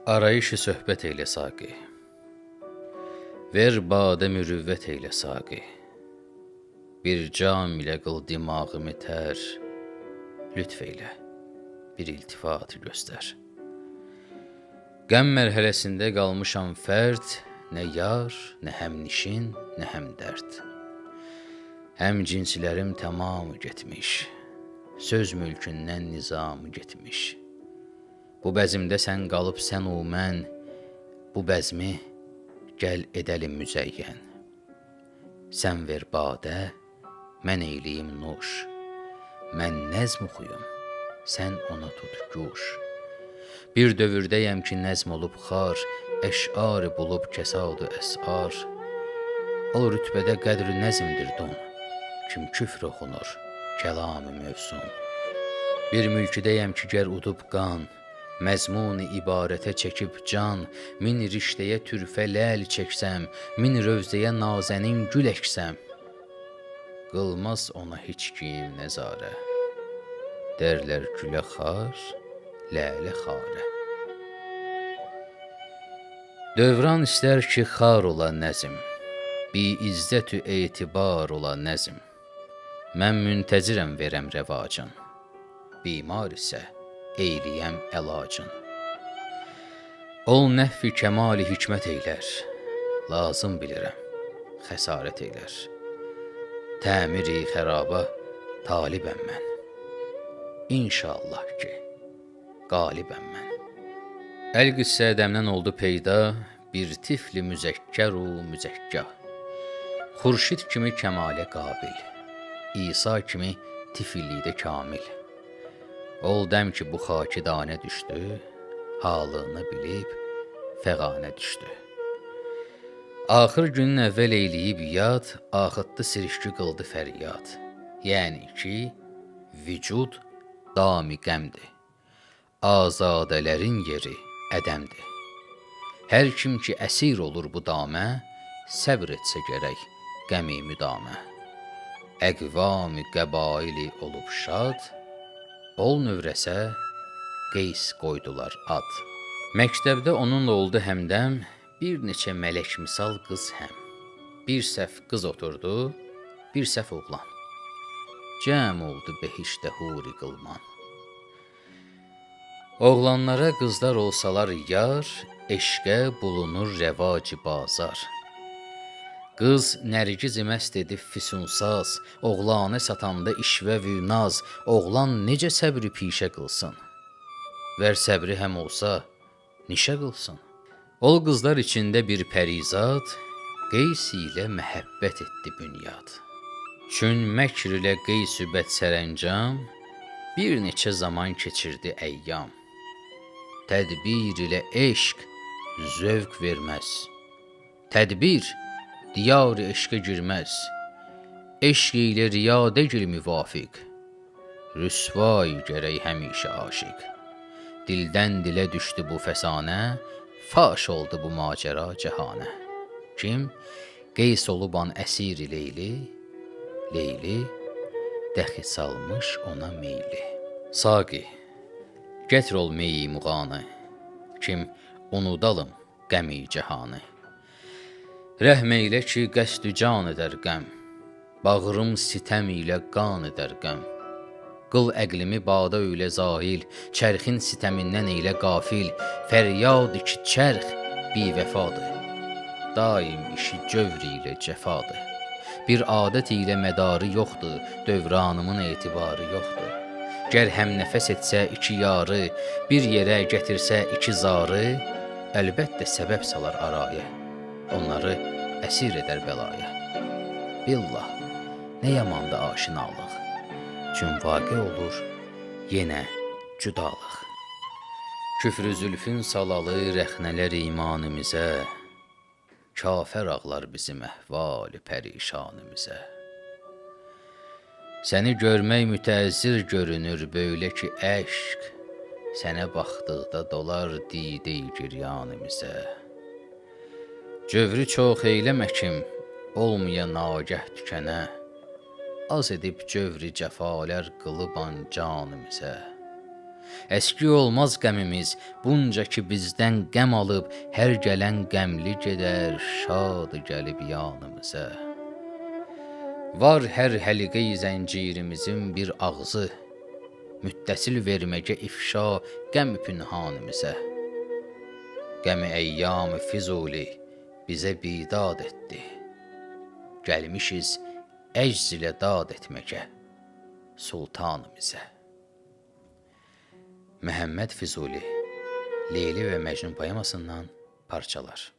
Arayışı söhbət eylə saqi, ver badə mürüvvət eylə saqi, bir cam ilə qıl dimağımı tər, lütf eylə, bir iltifatı göstər. Qəm mərhələsində qalmışam fərd, nə yar, nə həmnişin, nə həmdərd. Həm cinslərim tamamı getmiş, söz mülkündən nizamı getmiş. Bu bəzimdə sən qalıb sən o mən, bu bəzmi gəl edəlim müzəyyən. Sən ver badə, mən eyliyim nuş, mən nəzm oxuyum, sən ona tut guş. Bir dövrdəyəm ki, nəzm olub xar, əş'arı bulub kəsad-ı əs'ar. O rütbədə qədr-i nəzmdir don, kim küfr oxunur, kəlam-ı mövsun. Bir mülküdəyəm ki, gər udub qan, məzmun-i ibarətə çəkib can, min riştəyə türfə ləl çəksəm, min rövzəyə nazənin gül əksəm. Qılmaz ona heç kim nəzarə, dərlər gülə xar, lələ xarə. Dövran istər ki, xar ola nəzm, bi izzət-ü etibar ola nəzm. Mən müntəzirəm verəm rəvacın, bimar isə eyliyəm əlacın. Ol nəhv-i kəmal-i hikmət eylər, lazım bilirəm, xəsarət eylər. Təmir-i xəraba talibəm mən, İnşallah ki, qalibəm mən. Əl-qissə ədəmdən oldu peyda, bir tifli müzəkkər-u müzəkkah. Xurşid kimi kəmalə qabil, İsa kimi tifillikdə kamil. Ol dəm ki, bu xaki danə düşdü, halını bilib fəqanə düşdü. Axır günün əvvəl eyləyib yad, axıtdı sirişki qıldı fəryad. Yəni ki, vücud dami qəmdir, azadələrin yeri ədəmdir. Hər kim ki, əsir olur bu damə, səbr etsə gərək qəmi müdamə. Əqvam-ı qəbaili olub şad, ol növrəsə Qeys qoydular ad. Məktəbdə onunla oldu həmdəm, bir neçə mələk misal qız həm. Bir səf qız oturdu, bir səf oğlan. Cəm oldu behişdə huri qılman. Oğlanlara qızlar olsalar yar, eşqə bulunur rəvac-ı bazar. Qız nərgiz-i məst edib füsunsaz, oğlanı satanda işvə-vü naz, oğlan necə səbri pişə qılsın? Vər səbri həm olsa, nişə qılsın? Ol qızlar içində bir pərizad, Qeys ilə məhəbbət etdi bünyad. Çün məkr ilə Qeys-ü bəd sərəncam, bir neçə zaman keçirdi əyyam. Tədbir ilə eşq zövq verməz, tədbir diyar-ı eşqə girməz. Eşq ilə riya deyil müvafiq, rüsvay gərək həmişə aşiq. Dildən dilə düşdü bu fəsanə, faş oldu bu macəra cəhanə. Kim? Qeys oluban əsir-i Leyli, Leyli dəxi salmış ona meyli. Saqi, gətir ol meyi muğanı, kim unudalım qəmi cəhanı. Rəhm eylə ki, qəsdü can edər qəm, bağrım sitəm ilə qan edər qəm. Qıl əqlimi badə ilə zahil, çərxin sitəmindən eylə qafil. Fəryad ki, çərx bivəfadır, daim işi cövr ilə cəfadır. Bir adət ilə mədarı yoxdur, dövranımın etibarı yoxdur. Gər həm nəfəs etsə iki yarı, bir yerə gətirsə iki zarı, əlbəttə səbəb salar araya, onları əsir edər bəlaya. Billah, nə yamandı aşinalıq, çün vaqe olur yenə cüdalıq. Küfrü zülfün salalı rəxnələr imanımizə, kafər ağlar bizim əhval-i pərişanımizə. Səni görmək mütəəzzir görünür böylə ki, əşq, sənə baxdıqda dolar didə-i giryanımizə. Cövrü çox eyləməkim, olmaya nagəh tükənə, az edib cövri cəfalər qılıban canımizə. Əski olmaz qəmimiz, bunca ki bizdən qəm alıb, hər gələn qəmli gedər, şad gəlib yanımıza. Var hər həliqə-i zəncirimizin bir ağzı, müttəsil verməcə ifşa qəm pünhanımıza. Qəmi əyyam-ı Füzuli bizə bidad etdi, gəlmişiz əcz ilə dad etməkə sultanımıza. Məhəmməd Füzuli, Leyli və Məcnun poemasından parçalar.